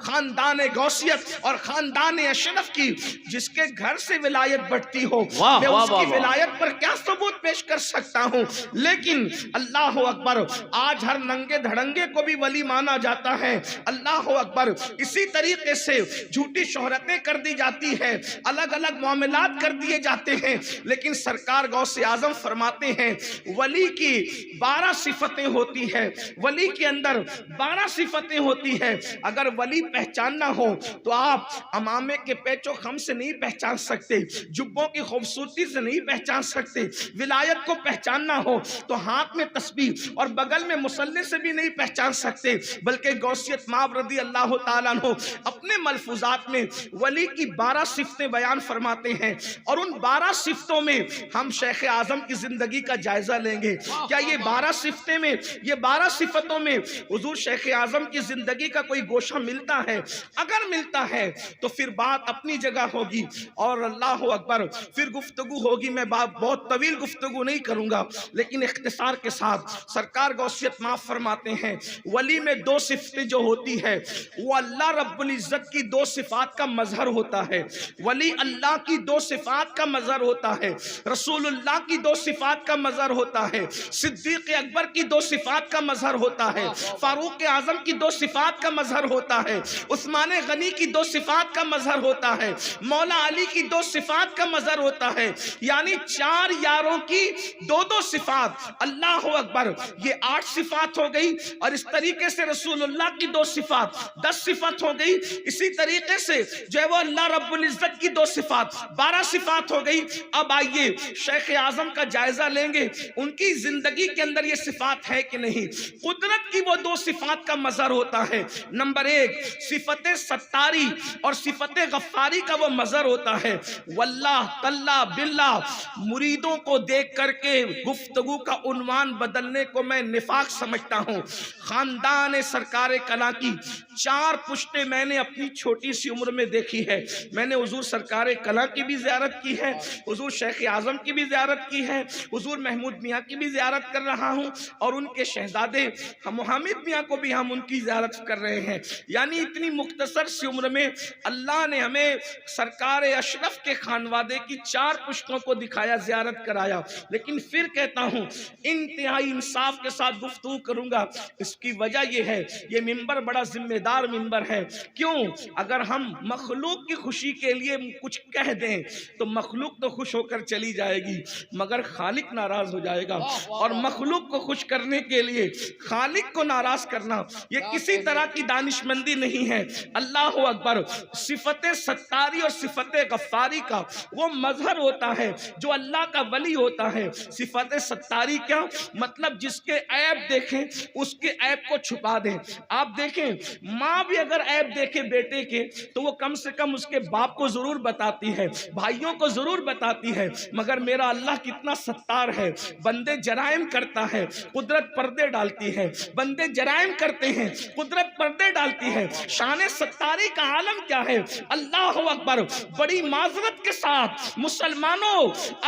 خاندان غوثیت اور خاندان اشرف کی، جس کے گھر سے ولایت بڑھتی ہو، میں اس کی ولایت پر کیا ثبوت پیش کر سکتا ہوں؟ لیکن اللہ اکبر، آج ہر ننگے دھڑنگے کو بھی ولی مانا جاتا ہے۔ اللہ اکبر، اسی طریقے سے جھوٹی شہرتیں کر دی جاتی ہے، الگ الگ معاملات کر دیے جاتے ہیں، لیکن سرکار غوث اعظم فرماتے ہیں ولی کی 12 صفتیں ہوتی ہے، ولی کے اندر 12 صفتیں ہوتی ہے۔ اگر ولی پہچاننا ہو تو آپ امامے کے پیچ و خم سے نہیں پہچان سکتے، جبوں کی خوبصورتی سے نہیں پہچان سکتے، ولایت کو پہچاننا ہو تو ہاتھ میں تسبیح اور بغل میں مصلی سے بھی نہیں پہچان سکتے، بلکہ غوثیت مآب رضی اللہ تعالیٰ عنہ اپنے ملفوظات میں ولی کی 12 صفتیں بیان فرماتے ہیں، اور ان 12 صفتوں میں ہم شیخ اعظم کی زندگی کا جائزہ لیں گے۔ کیا یہ 12 صفتیں میں، یہ 12 صفتوں میں حضور شیخ اعظم کی زندگی کا کوئی گوشہ ملتا ہے؟ اگر ملتا ہے تو پھر بات اپنی جگہ ہوگی، اور اللہ اکبر پھر گفتگو ہوگی۔ میں بہت طویل گفتگو نہیں کروں گا، لیکن اختصار کے ساتھ سرکار غوثیت معاف فرماتے ہیں ولی میں 2 صفتیں جو ہوتی ہے وہ اللہ رب العزت کی 2 صفات کا مظہر ہوتا ہے۔ ولی اللہ کی 2 صفات کا مظہر ہوتا ہے، رسول اللہ کی 2 صفات کا مظہر ہوتا ہے، صدیق اکبر کی 2 صفات کا مظہر ہوتا ہے، فاروق اعظم کی 2 صفات کا مظہر ہوتا ہے، عثمان غنی کی 2 صفات کا مظہر ہوتا ہے، مولا علی کی 2 صفات کا مظہر ہوتا ہے، یعنی 4 یاروں کی 2 صفات۔ اللہ اکبر، یہ 8 صفات ہو گئی، اور اس طریقے سے رسول اللہ کی 2 صفات 10 صفات ہو گئی، اسی طریقے سے جو ہے وہ اللہ رب العزت کی 2 صفات 12 صفات ہو گئی۔ اب آئیے شیخ اعظم کا جائزہ لیں گے، ان کی زندگی کے اندر یہ صفات ہے کہ نہیں۔ قدرت کی وہ 2 صفات کا مظہر ہوتا ہے، نمبر 1 صفت ستاری اور صفت غفاری کا وہ مظہر ہوتا ہے۔ واللہ تاللہ باللہ، مریدوں کو دیکھ کر کے گفتگو کا عنوان بدلنے کو میں نفاق سمجھتا ہوں۔ خاندان سرکار کلاں کی 4 پشتیں میں نے اپنی چھوٹی سی عمر میں دیکھی ہے۔ میں نے حضور سرکار کلاں کی بھی زیارت کی ہے، حضور شیخ اعظم کی بھی زیارت کی ہے، حضور محمود میاں کی بھی زیارت کر رہا ہوں، اور ان کے شہزادے حامد میاں کو بھی ہم ان کی زیارت کر رہے ہیں۔ یعنی اتنی مختصر سی عمر میں اللہ نے ہمیں سرکار اشرف کے خانوادے کی 4 پشتوں کو دکھایا، زیارت کرایا۔ لیکن پھر کہتا ہوں انتہائی انصاف کے ساتھ گفتگو کروں گا، اس کی وجہ یہ ہے یہ منبر بڑا ذمہ دار منبر ہے۔ کیوں؟ اگر ہم مخلوق کی خوشی کے لیے کچھ کہہ دیں تو مخلوق تو خوش ہو کر چلی جائے گی، مگر خالق ناراض ہو جائے گا، اور مخلوق کو خوش کرنے کے لیے خالق کو ناراض کرنا یہ کسی طرح کی دانش مندی نہیں ہے۔ اللہ اکبر، صفت ستاری اور صفت غفاری کا وہ مظہر ہوتا ہے جو اللہ کا ولی ہوتا ہے۔ صفت ستاری کیا مطلب؟ جس کے عیب دیکھیں اس کے عیب کو چھپا دیں۔ آپ دیکھیں ماں بھی اگر عیب دیکھے بیٹے کے تو وہ کم سے کم اس کے باپ کو ضرور بتاتی ہے، بھائیوں کو ضرور بتاتی ہے، مگر میرا اللہ کتنا ستار ہے۔ بندے جرائم کرتا ہے، قدرت پردے ڈالتی ہے، بندے جرائم کرتے ہیں، قدرت پردے ڈالتی ہے۔ شان ستاری کا عالم کیا ہے؟ اللہ اکبر، بڑی معذرت کے ساتھ مسلمانوں،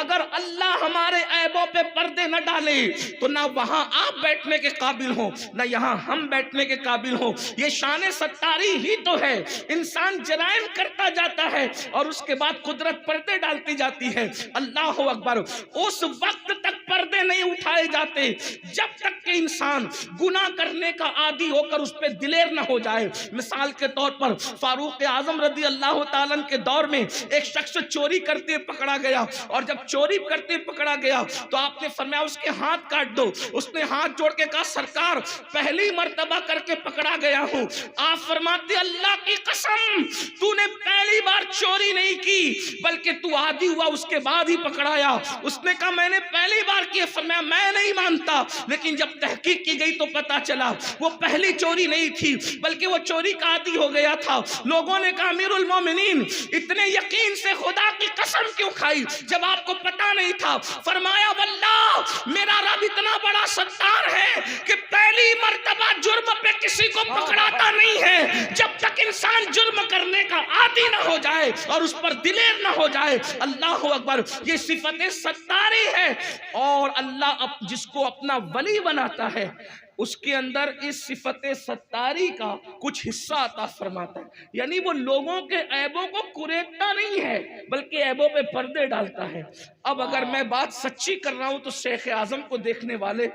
اگر اللہ ہمارے عیبوں پہ پردے نہ ڈالے تو نہ وہاں آپ بیٹھنے کے قابل ہوں، نہ یہاں ہم بیٹھنے کے قابل ہوں۔ یہ شان ستاری ہی تو ہے۔ انسان جرائم کرتا جاتا ہے اور اس کے بعد قدرت پردے ڈالتی جاتی ہے۔ اللہ اکبر، اس وقت تک پردے نہیں اٹھائے جاتے جب تک کہ انسان گناہ کرنے کا عادی ہو کر اس پہ دلیر نہ ہو جائے۔ مثال کے طور پر فاروق اعظم رضی اللہ تعالیٰ کے دور میں ایک شخص چوری کرتے پکڑا گیا، اور جب چوری کرتے پکڑا گیا تو آپ نے فرمایا اس کے ہاتھ کاٹ دو۔ اس نے ہاتھ جوڑ کے کہا سرکار پہلی مرتبہ کر کے پکڑا گیا ہوں۔ آپ فرماتے اللہ کی قسم تو نے پہلی بار چوری نہیں کی بلکہ تو عادی ہوا اس کے بعد ہی پکڑایا۔ اس نے کہا میں نے پہلی بار کی۔ فرمایا میں نہیں مانتا، لیکن جب تحقیق کی گئی تو پتا چلا وہ پہلی چوری نہیں تھی بلکہ وہ چوری کا عادی ہو گیا تھا۔ لوگوں نے کہا امیر المومنین اتنے یقین سے خدا کی قسم کیوں کھائی جب آپ کو پتا نہیں تھا؟ فرمایا واللہ میرا رب اتنا بڑا ستار ہے کہ پہلی مرتبہ جرم پہ کسی کو پکڑاتا نہیں ہے جب تک انسان جرم کرنے کا عادی نہ ہو جائے اور اس پر دلیر نہ ہو جائے۔ اللہ اکبر، یہ صفت ستاری ہے، اور اللہ جس کو اپنا ولی بناتا ہے اس کے اندر اس صفت ستاری کا کچھ حصہ عطا فرماتا ہے، یعنی وہ لوگوں کے عیبوں کو کریکتا نہیں ہے بلکہ عیبوں پہ پردے ڈالتا ہے۔ اب اگر میں بات سچی کر رہا ہوں تو شیخ اعظم کو دیکھنے والے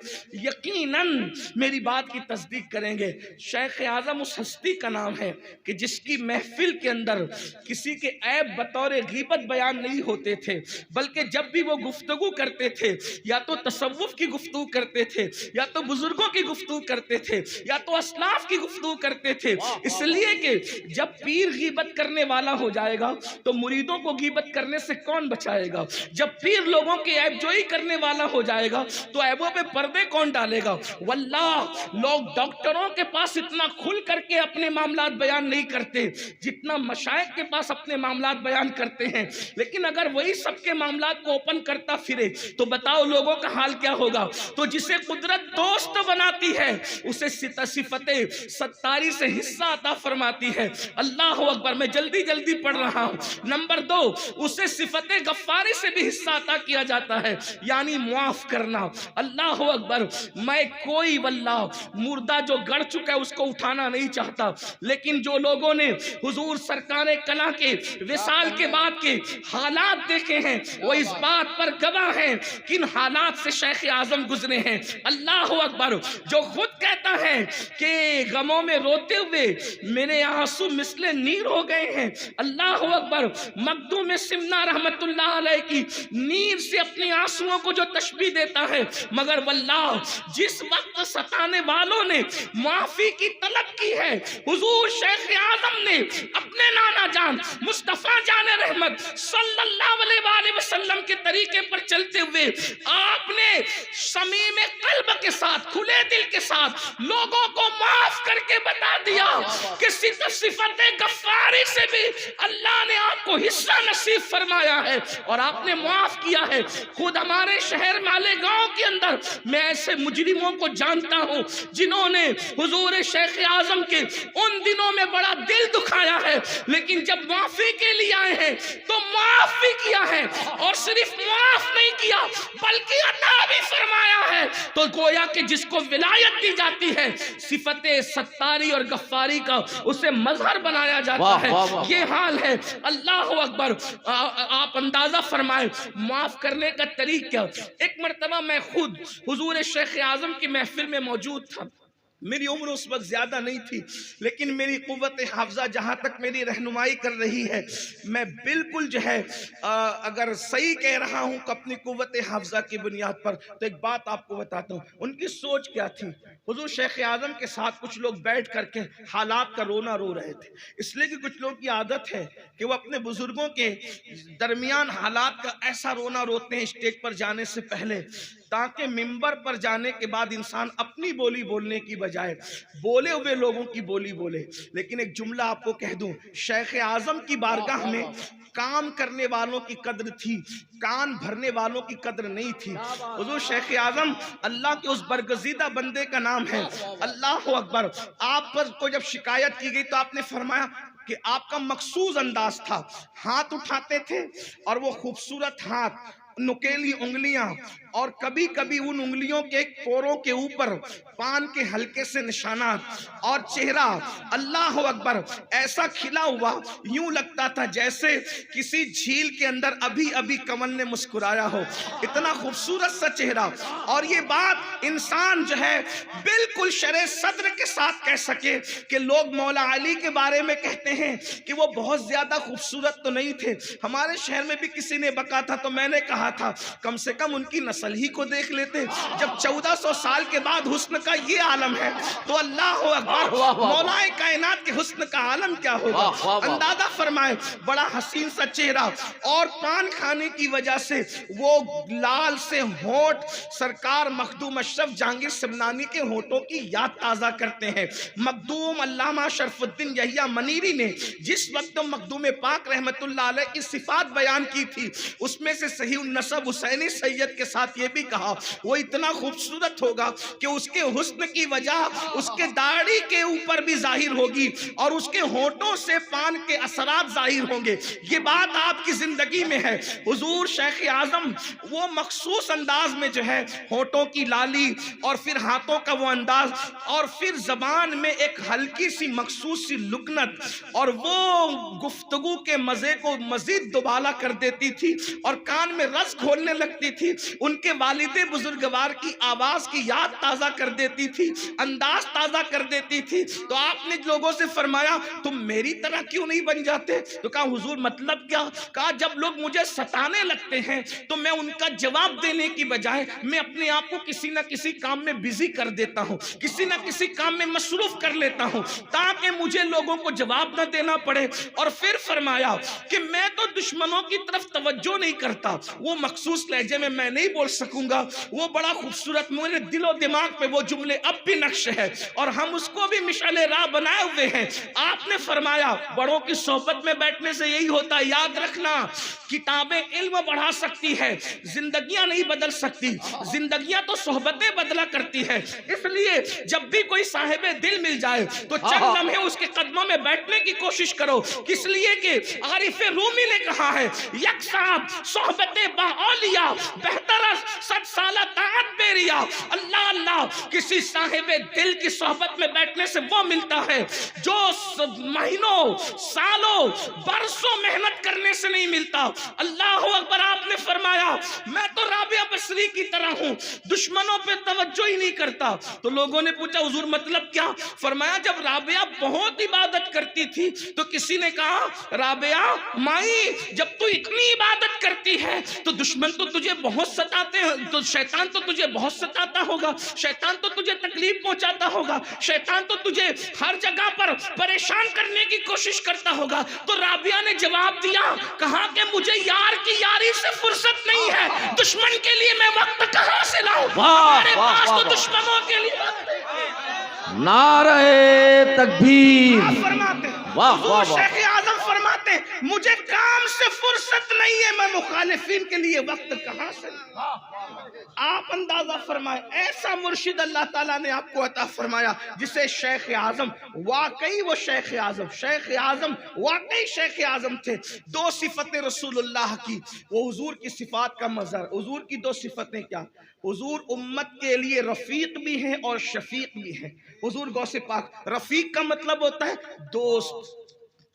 یقیناً میری بات کی تصدیق کریں گے۔ شیخ اعظم اس ہستی کا نام ہے کہ جس کی محفل کے اندر کسی کے عیب بطور غیبت بیان نہیں ہوتے تھے، بلکہ جب بھی وہ گفتگو کرتے تھے یا تو تصوف کی گفتگو کرتے تھے، یا تو بزرگوں کی گفتگو کرتے تھے، یا تو اسلاف کی گفتگو کرتے تھے، اس لیے کہ جب پیر غیبت کرنے والا ہو جائے گا تو مریدوں کو غیبت کرنے سے کون بچائے گا؟ جب پیر لوگوں کے عیب جوئی کرنے والا ہو جائے گا تو عیبوں پہ پردے کون ڈالے گا؟ واللہ لوگ ڈاکٹروں کے پاس اتنا کھل کر کے اپنے معاملات بیان نہیں کرتے جتنا مشائخ کے پاس اپنے معاملات بیان کرتے ہیں، لیکن اگر وہی سب کے معاملات کو اوپن کرتا پھرے تو بتاؤ لوگوں کا حال کیا ہوگا؟ تو جسے قدرت دوست بناتی ہے اسے صفت ستاری سے حصہ عطا فرماتی ہے۔ اللہ اکبر، میں جلدی جلدی پڑھ رہا ہوں۔ نمبر 2، اسے صفت غفاری سے بھی حصہ عطا کیا جاتا ہے، یعنی معاف کرنا۔ اللہ اکبر، میں کوئی واللہ مردہ جو گڑ چکا ہے اس کو اٹھانا نہیں چاہتا، لیکن جو لوگوں نے حضور سرکار کلا کے وصال کے بعد کے حالات دیکھے ہیں وہ اس بات پر گواہ ہیں کن حالات سے شیخ اعظم گزرے ہیں۔ اللہ اکبر، جو خود کہتا ہے کہ غموں میں روتے ہوئے میرے آنسو مثل نیر ہو گئے ہیں۔ اللہ اکبر، مخدوم سمنا رحمت اللہ علیہ کی نیر سے اپنی آنسوؤں کو جو تشبیہ دیتا ہے، مگر واللہ جس وقت ستانے والوں نے معافی کی طلب کی ہے حضور شیخ اعظم نے اپنے نانا جان مصطفیٰ جان رحمت صلی اللہ علیہ وآلہ وسلم کے طریقے پر چلتے ہوئے آپ نے صمیم قلب کے ساتھ، کھلے دل کے ساتھ لوگوں کو معاف کر کے بتا دیا کہ صفت غفاری سے بھی اللہ نے آپ کو حصہ نصیب فرمایا ہے اور آپ نے معاف کیا ہے۔ خود ہمارے شہر مالیگاؤں کے اندر میں ایسے مجرموں کو جانتا ہوں جنہوں نے حضور شیخ اعظم کے ان دنوں میں بڑا دل دکھایا ہے، لیکن جب معافی کے لیے آئے ہیں تو معاف بھی کیا ہے، اور صرف معاف نہیں کیا بلکہ عطا بھی فرمایا ہے۔ تو گویا کہ جس کو ولایت دی جاتی ہے صفت ستاری اور غفاری کا اسے مظہر بنایا جاتا ہے۔ یہ حال ہے۔ اللہ اکبر، آپ اندازہ فرمائیں معاف کرنے کا طریقہ۔ ایک مرتبہ میں خود حضور شیخ اعظم کی محفل میں موجود تھا۔ میری عمر اس وقت زیادہ نہیں تھی، لیکن میری قوت حافظہ جہاں تک میری رہنمائی کر رہی ہے میں بالکل جو ہے اگر صحیح کہہ رہا ہوں کہ اپنی قوت حافظہ کی بنیاد پر، تو ایک بات آپ کو بتاتا ہوں ان کی سوچ کیا تھی۔ حضور شیخ اعظم کے ساتھ کچھ لوگ بیٹھ کر کے حالات کا رونا رو رہے تھے، اس لیے کہ کچھ لوگ کی عادت ہے کہ وہ اپنے بزرگوں کے درمیان حالات کا ایسا رونا روتے ہیں اسٹیج پر جانے سے پہلے، تاکہ ممبر پر جانے کے بعد انسان اپنی بولی بولنے کی بجائے بولے ہوئے لوگوں کی بولی بولے۔ لیکن ایک جملہ آپ کو کہہ دوں، شیخ اعظم کی بارگاہ میں کام کرنے والوں کی قدر تھی، کان بھرنے والوں کی قدر نہیں تھی۔ حضور شیخ اعظم اللہ کے اس برگزیدہ بندے کا نام ہے۔ اللہ اکبر، آپ پر کو جب شکایت کی گئی تو آپ نے فرمایا کہ آپ کا مخصوص انداز تھا، ہاتھ اٹھاتے تھے اور وہ خوبصورت ہاتھ، نکیلی انگلیاں، اور کبھی کبھی ان انگلیوں کے پوروں کے اوپر پان کے ہلکے سے نشانات، اور چہرہ اللہ اکبر ایسا کھلا ہوا یوں لگتا تھا جیسے کسی جھیل کے اندر ابھی ابھی کمل نے مسکرایا ہو، اتنا خوبصورت سا چہرہ۔ اور یہ بات انسان جو ہے بالکل شرح صدر کے ساتھ کہہ سکے کہ لوگ مولا علی کے بارے میں کہتے ہیں کہ وہ بہت زیادہ خوبصورت تو نہیں تھے، ہمارے شہر میں بھی کسی نے بکا تھا تو میں نے کہا تھا کم سے کم ان کی نسل ہی کو دیکھ لیتے، جب 1400 سال کے بعد حسن کا یہ عالم ہے تو اللہ اکبر مولا کائنات کے حسن کا عالم کیا ہوگا۔ اندازہ فرمائے، بڑا حسین سا چہرہ، اور پان کھانے کی وجہ سے وہ لال سے ہونٹ سرکار مخدوم اشرف جہانگیر سمنانی کے ہونٹوں کی یاد تازہ کرتے ہیں۔ مخدوم علامہ شرف الدین یحییٰ منیری نے جس وقت مخدوم پاک رحمت اللہ علیہ کی صفات بیان کی تھی اس میں سے صحیح النسب حسینی سید کے ساتھ ساتھ یہ بھی کہا وہ اتنا خوبصورت ہوگا کہ اس کے حسن کی وجہ اس کے داڑھی کے اوپر بھی ظاہر ہوگی اور اس کے ہونٹوں سے پان کے اثرات ظاہر ہوں گے. یہ بات آپ کی زندگی میں ہے. حضور شیخ اعظم وہ مخصوص انداز میں جو ہے ہونٹوں کی لالی اور پھر ہاتھوں کا وہ انداز اور پھر زبان میں ایک ہلکی سی مخصوص سی لکنت اور وہ گفتگو کے مزے کو مزید دوبالا کر دیتی تھی اور کان میں رس کھولنے لگتی تھی. ان کے والد بزرگوار کی آواز کی یاد تازہ کر دیتی تھی, انداز تازہ کر دیتی تھی. تو آپ نے لوگوں سے فرمایا تم میری طرح کیوں نہیں بن جاتے؟ تو کہا حضور مطلب کیا؟ کہا جب لوگ مجھے ستانے لگتے ہیں تو میں ان کا جواب دینے کی بجائے میں اپنے آپ کو کسی نہ کسی کام میں بزی کر دیتا ہوں, کسی نہ کسی کام میں مصروف کر لیتا ہوں تاکہ مجھے لوگوں کو جواب نہ دینا پڑے. اور پھر فرمایا کہ میں تو دشمنوں کی طرف توجہ نہیں کرتا, وہ مخصوص لہجے میں نہیں بول سکوں گا, وہ بڑا خوبصورت میرے دل و دماغ پہ وہ جملے اب بھی نقش ہے اور ہم اس کو بھی مشعل راہ بنائے ہوئے ہیں. آپ نے فرمایا بڑوں کی صحبت میں بیٹھنے سے یہی ہوتا ہے, یاد رکھنا کتابیں علم بڑھا سکتی ہے, زندگیاں نہیں بدل سکتی, زندگیاں تو صحبتیں بدلا کرتی ہے. اس لیے جب بھی کوئی صاحب دل مل جائے تو چند لمحے اس کے قدموں میں بیٹھنے کی کوشش کرو, کس لیے کہ عارف رومی نے کہا ہے یک صاحب صحبت با اولیاء بہتر صد سالہ طاعت بیریا. اللہ اللہ, کسی صاحب دل کی صحبت میں بیٹھنے سے وہ ملتا ہے جو مہینوں سالوں برسوں محنت کرنے سے نہیں ملتا. اللہ اکبر. آپ نے فرمایا میں تو رابعہ بصری کی طرح ہوں, دشمنوں پہ توجہ ہی نہیں کرتا. تو لوگوں نے پوچھا حضور مطلب کیا؟ فرمایا جب رابعہ بہت عبادت کرتی تھی تو کسی نے کہا رابعہ مائی جب تو اتنی عبادت کرتی ہے تو دشمن تو تجھے بہت ستاتے ہیں, تو شیطان تو تجھے بہت ستاتا ہوگا, شیطان تو تجھے تکلیف پہنچاتا ہوگا, شیطان تو تجھے ہر جگہ پر پریشان کرنے کی کوشش کرتا ہوگا. تو رابعہ نے جواب دیا, کہا کہ مجھے یار کی یاری سے فرصت نہیں ہے, دشمن کے لیے میں وقت کہاں سے لاؤں؟ ہمارے پاس تو دشمنوں کے لیے نعرہ تکبیر. فرماتے واہ واہ شیخ اعظم فرماتے مجھے کام سے فرصت نہیں ہے, میں مخالفین کے لیے وقت کہاں سے. آپ اندازہ فرمائے ایسا مرشد اللہ تعالیٰ نے آپ کو عطا فرمایا جسے شیخ اعظم واقعی وہ شیخ اعظم واقعی شیخ اعظم تھے. دو صفتیں رسول اللہ کی, وہ حضور کی صفات کا مظہر. حضور کی دو صفتیں کیا؟ حضور امت کے لیے رفیق بھی ہیں اور شفیق بھی ہیں. حضور غوث پاک, رفیق کا مطلب ہوتا ہے دوست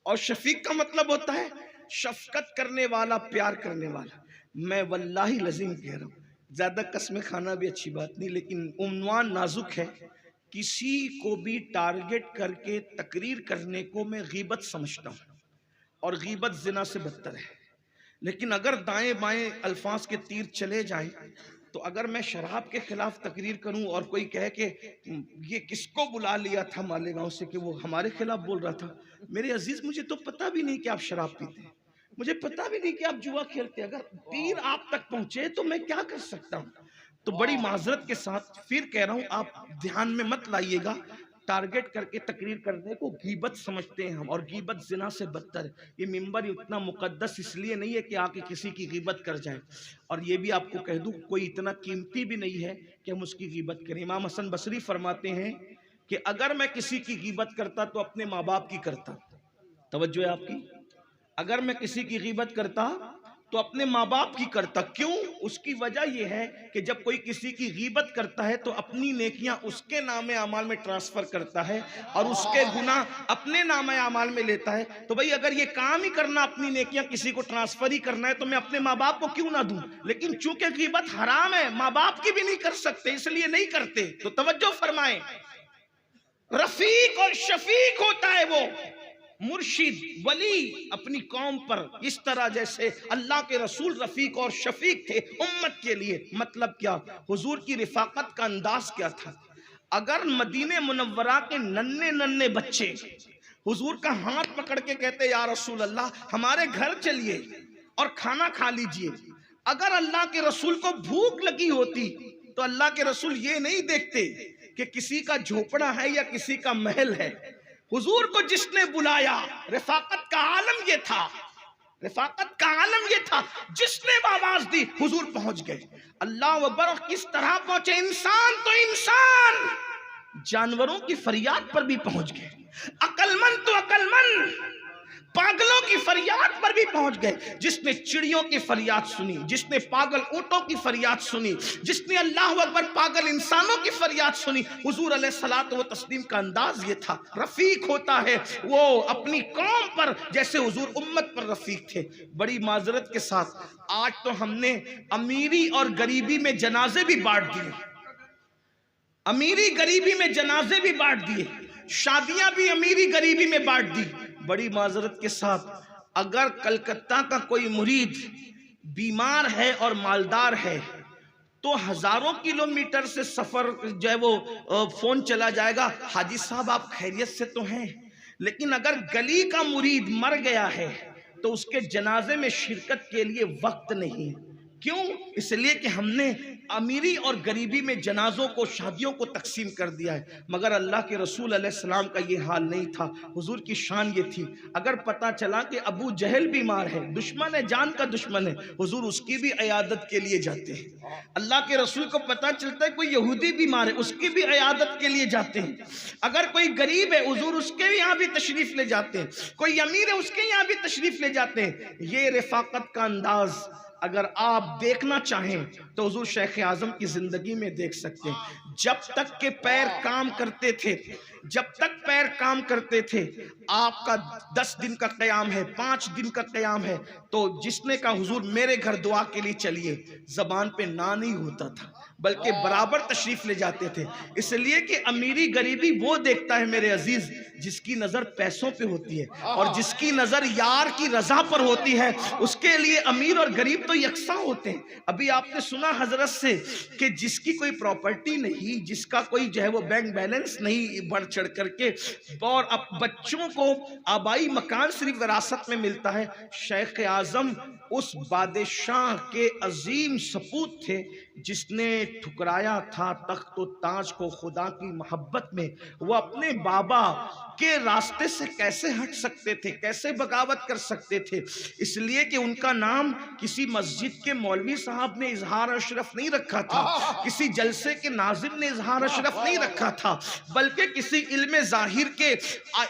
اور شفیق کا مطلب ہوتا ہے شفقت کرنے والا, پیار کرنے والا. میں واللہ لازم کہہ رہا ہوں, زیادہ قسمیں کھانا بھی اچھی بات نہیں, لیکن عنوان نازک ہے. کسی کو بھی ٹارگٹ کر کے تقریر کرنے کو میں غیبت سمجھتا ہوں اور غیبت زنا سے بدتر ہے. لیکن اگر دائیں بائیں الفاظ کے تیر چلے جائیں تو اگر میں شراب کے خلاف تقریر کروں اور کوئی کہے کہ یہ کس کو بلا لیا تھا مالیگاؤں سے کہ وہ ہمارے خلاف بول رہا تھا, میرے عزیز مجھے تو پتہ بھی نہیں کہ آپ شراب پیتے ہیں, مجھے پتہ بھی نہیں کہ آپ جوا کھیلتے. اگر تیر آپ تک پہنچے تو میں کیا کر سکتا ہوں؟ تو بڑی معذرت کے ساتھ پھر کہہ رہا ہوں, آپ دھیان میں مت لائیے گا. ٹارگٹ کر کے تقریر کرنے کو غیبت سمجھتے ہیں ہم, اور غیبت زنا سے بدتر ہے. یہ منبر اتنا مقدس اس لیے نہیں ہے کہ آ کے کسی کی غیبت کر جائیں, اور یہ بھی آپ کو کہہ دوں کوئی اتنا قیمتی بھی نہیں ہے کہ ہم اس کی غیبت کریں. امام حسن بصری فرماتے ہیں کہ اگر میں کسی کی غیبت کرتا تو اپنے ماں باپ کی کرتا. توجہ ہے آپ کی؟ اگر میں کسی کی غیبت کرتا تو اپنے ماں باپ کی کرتا. کیوں؟ اس کی وجہ یہ ہے کہ جب کوئی کسی کی غیبت کرتا ہے تو اپنی نیکیاں اس کے نام اعمال میں ٹرانسفر کرتا ہے اور اس کے گناہ اپنے نام اعمال میں لیتا ہے. تو بھئی اگر یہ کام ہی کرنا, اپنی نیکیاں کسی کو ٹرانسفر ہی کرنا ہے, تو میں اپنے ماں باپ کو کیوں نہ دوں؟ لیکن چونکہ غیبت حرام ہے, ماں باپ کی بھی نہیں کر سکتے, اس لیے نہیں کرتے. تو توجہ فرمائیں, رفیق اور شفیق ہوتا ہے وہ مرشد ولی اپنی قوم پر, اس طرح جیسے اللہ کے رسول رفیق اور شفیق تھے امت کے لیے. مطلب کیا؟ حضور کی رفاقت کا انداز کیا تھا؟ اگر مدینہ منورہ کے ننھے بچے حضور کا ہاتھ پکڑ کے کہتے یا رسول اللہ ہمارے گھر چلیے اور کھانا کھا لیجئے, اگر اللہ کے رسول کو بھوک لگی ہوتی تو اللہ کے رسول یہ نہیں دیکھتے کہ کسی کا جھوپڑا ہے یا کسی کا محل ہے. حضور کو جس نے بلایا, رفاقت کا عالم یہ تھا, رفاقت کا عالم یہ تھا، جس نے آواز دی حضور پہنچ گئے۔ اللہ اکبر، کس طرح پہنچے؟ انسان تو انسان جانوروں کی فریاد پر بھی پہنچ گئے، عقل مند تو عقل مند پاگلوں کی فریاد پر بھی پہنچ گئے۔ جس نے چڑیوں کی فریاد سنی، جس نے پاگل اونٹوں کی فریاد سنی، جس نے اللہ اکبر پاگل انسانوں کی فریاد سنی، حضور علیہ الصلوۃ والتسلیم کا انداز یہ تھا۔ رفیق ہوتا ہے وہ اپنی قوم پر جیسے حضور امت پر رفیق تھے۔ بڑی معذرت کے ساتھ آج تو ہم نے امیری اور غریبی میں جنازے بھی بانٹ دیے، امیری غریبی میں جنازے بھی بانٹ دیے، شادیاں بھی امیری غریبی میں بانٹ دی۔ بڑی معذرت کے ساتھ اگر کلکتہ کا کوئی مرید بیمار ہے اور مالدار ہے تو ہزاروں کلومیٹر سے سفر جو ہے وہ فون چلا جائے گا، حاجی صاحب آپ خیریت سے تو ہیں؟ لیکن اگر گلی کا مرید مر گیا ہے تو اس کے جنازے میں شرکت کے لیے وقت نہیں۔ کیوں؟ اس لیے کہ ہم نے امیری اور غریبی میں جنازوں کو، شادیوں کو تقسیم کر دیا ہے۔ مگر اللہ کے رسول علیہ السلام کا یہ حال نہیں تھا۔ حضور کی شان یہ تھی، اگر پتا چلا کہ ابو جہل بیمار ہے، دشمن ہے، جان کا دشمن ہے، حضور اس کی بھی عیادت کے لیے جاتے ہیں۔ اللہ کے رسول کو پتا چلتا ہے کوئی یہودی بیمار ہے، اس کی بھی عیادت کے لیے جاتے ہیں۔ اگر کوئی غریب ہے، حضور اس کے یہاں بھی تشریف لے جاتے ہیں۔ کوئی امیر ہے، اس کے یہاں بھی تشریف لے جاتے ہیں۔ یہ رفاقت کا انداز اگر آپ دیکھنا چاہیں تو حضور شیخ اعظم کی زندگی میں دیکھ سکتے ہیں۔ جب تک کہ پیر کام کرتے تھے، جب تک پیر کام کرتے تھے، آپ کا 10 دن کا قیام ہے، 5 دن کا قیام ہے، تو جس نے کہا حضور میرے گھر دعا کے لیے چلیے، زبان پہ نہ نہیں ہوتا تھا بلکہ برابر تشریف لے جاتے تھے۔ اس لیے کہ امیری غریبی وہ دیکھتا ہے میرے عزیز جس کی نظر پیسوں پہ ہوتی ہے، اور جس کی نظر یار کی رضا پر ہوتی ہے اس کے لیے امیر اور غریب تو یکساں ہوتے ہیں۔ ابھی آپ نے سنا حضرت سے کہ جس کی کوئی پراپرٹی نہیں، جس کا کوئی جو ہے وہ بینک بیلنس نہیں بڑھ چڑھ کر کے، اور اب بچوں کو آبائی مکان صرف وراثت میں ملتا ہے، شیخ اعظم اس بادشاہ کے عظیم سپوت تھے جس نے ٹھکرایا تھا تخت و تاج کو خدا کی محبت میں۔ وہ اپنے بابا کے راستے سے کیسے ہٹ سکتے تھے، کیسے بغاوت کر سکتے تھے؟ اس لیے کہ ان کا نام کسی مسجد کے مولوی صاحب نے اظہار اشرف نہیں رکھا تھا، کسی جلسے کے ناظم نے اظہار اشرف نہیں رکھا تھا، بلکہ کسی علم ظاہر کے،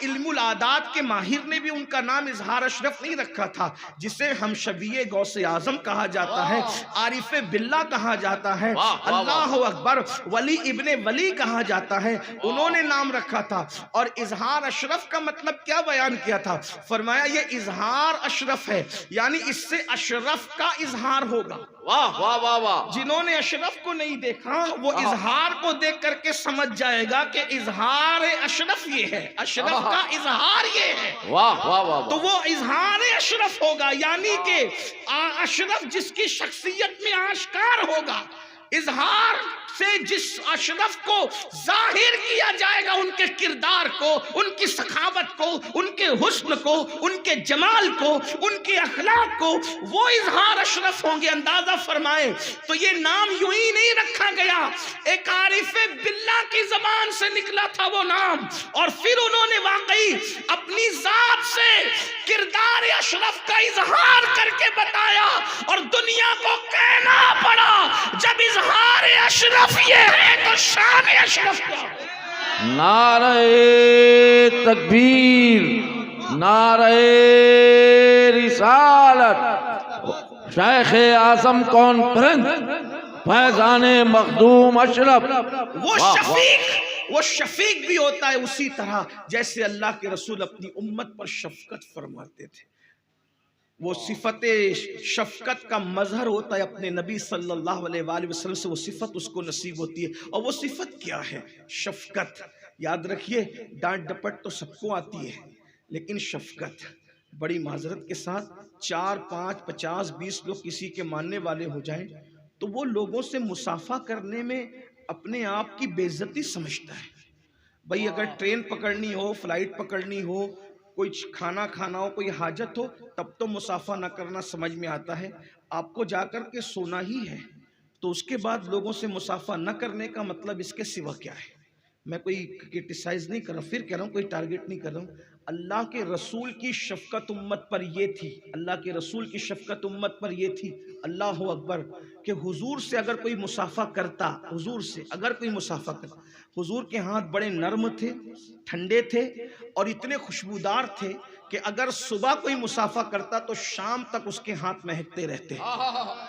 علم العادات کے ماہر نے بھی ان کا نام اظہار اشرف نہیں رکھا تھا۔ جسے ہم شبیہ غوث اعظم کہا جاتا ہے، عارف باللہ کہا جاتا ہے، اللہ اکبر، ولی ابن ولی کہا جاتا ہے، انہوں نے نام رکھا تھا۔ اور اظہار اشرف کا مطلب کیا بیان کیا تھا؟ فرمایا یہ اظہار اشرف ہے، یعنی اس سے اشرف کا اظہار ہوگا۔ واہ واہ واہ واہ! جنہوں نے اشرف کو نہیں دیکھا وہ اظہار کو دیکھ کر کے سمجھ جائے گا کہ اظہار اشرف یہ ہے، اشرف کا اظہار یہ ہے۔ واہ واہ واہ! تو وہ اظہار اشرف ہوگا، یعنی کہ اشرف جس کی شخصیت میں آشکار ہوگا، اظہار سے جس اشرف کو ظاہر کیا جائے گا، ان کے کردار کو، ان کی سخاوت کو، ان کے حسن کو، ان کے جمال کو، ان کے اخلاق کو، وہ اظہار اشرف ہوں گے۔ اندازہ فرمائے تو یہ نام یوں ہی نہیں رکھا گیا، ایک عارف باللہ کی زبان سے نکلا تھا وہ نام، اور پھر انہوں نے واقعی اپنی ذات سے کردار اشرف کا اظہار کر کے بتایا، اور دنیا کو کہنا پڑا جب اظہار اشرف یہ ہے تو شان اشرف کیا؟ نعرہ تکبیر، نعرہ رسالت، شیخ اعظم کانفرنس، فیضان مخدوم اشرف۔ وہ شفیق بھی ہوتا ہے اسی طرح جیسے اللہ کے رسول اپنی امت پر شفقت فرماتے تھے۔ وہ صفت شفقت کا مظہر ہوتا ہے اپنے نبی صلی اللہ علیہ وآلہ وسلم سے، وہ صفت اس کو نصیب ہوتی ہے۔ اور وہ صفت کیا ہے؟ شفقت۔ یاد رکھیے، ڈانٹ ڈپٹ تو سب کو آتی ہے، لیکن شفقت، بڑی معذرت کے ساتھ 4 5 50 20 لوگ کسی کے ماننے والے ہو جائیں تو وہ لوگوں سے مصافحہ کرنے میں اپنے آپ کی بے عزتی سمجھتا ہے۔ بھئی اگر ٹرین پکڑنی ہو، فلائٹ پکڑنی ہو، کوئی کھانا کھانا ہو، کوئی حاجت ہو، تب تو مصافحہ نہ کرنا سمجھ میں آتا ہے۔ آپ کو جا کر کے سونا ہی ہے تو اس کے بعد لوگوں سے مصافحہ نہ کرنے کا مطلب اس کے سوا کیا ہے؟ میں کوئی کرٹیسائز نہیں کر رہا ہوں، پھر کہہ رہا ہوں کوئی ٹارگٹ نہیں کر رہا ہوں. اللہ کے رسول کی شفقت امت پر یہ تھی، اللہ کے رسول کی شفقت امت پر یہ تھی، اللہ اکبر، کہ حضور سے اگر کوئی مصافحہ کرتا، حضور سے اگر کوئی مصافحہ کرتا، حضور کے ہاتھ بڑے نرم تھے، ٹھنڈے تھے اور اتنے خوشبودار تھے کہ اگر صبح کوئی مصافحہ کرتا تو شام تک اس کے ہاتھ مہکتے رہتے.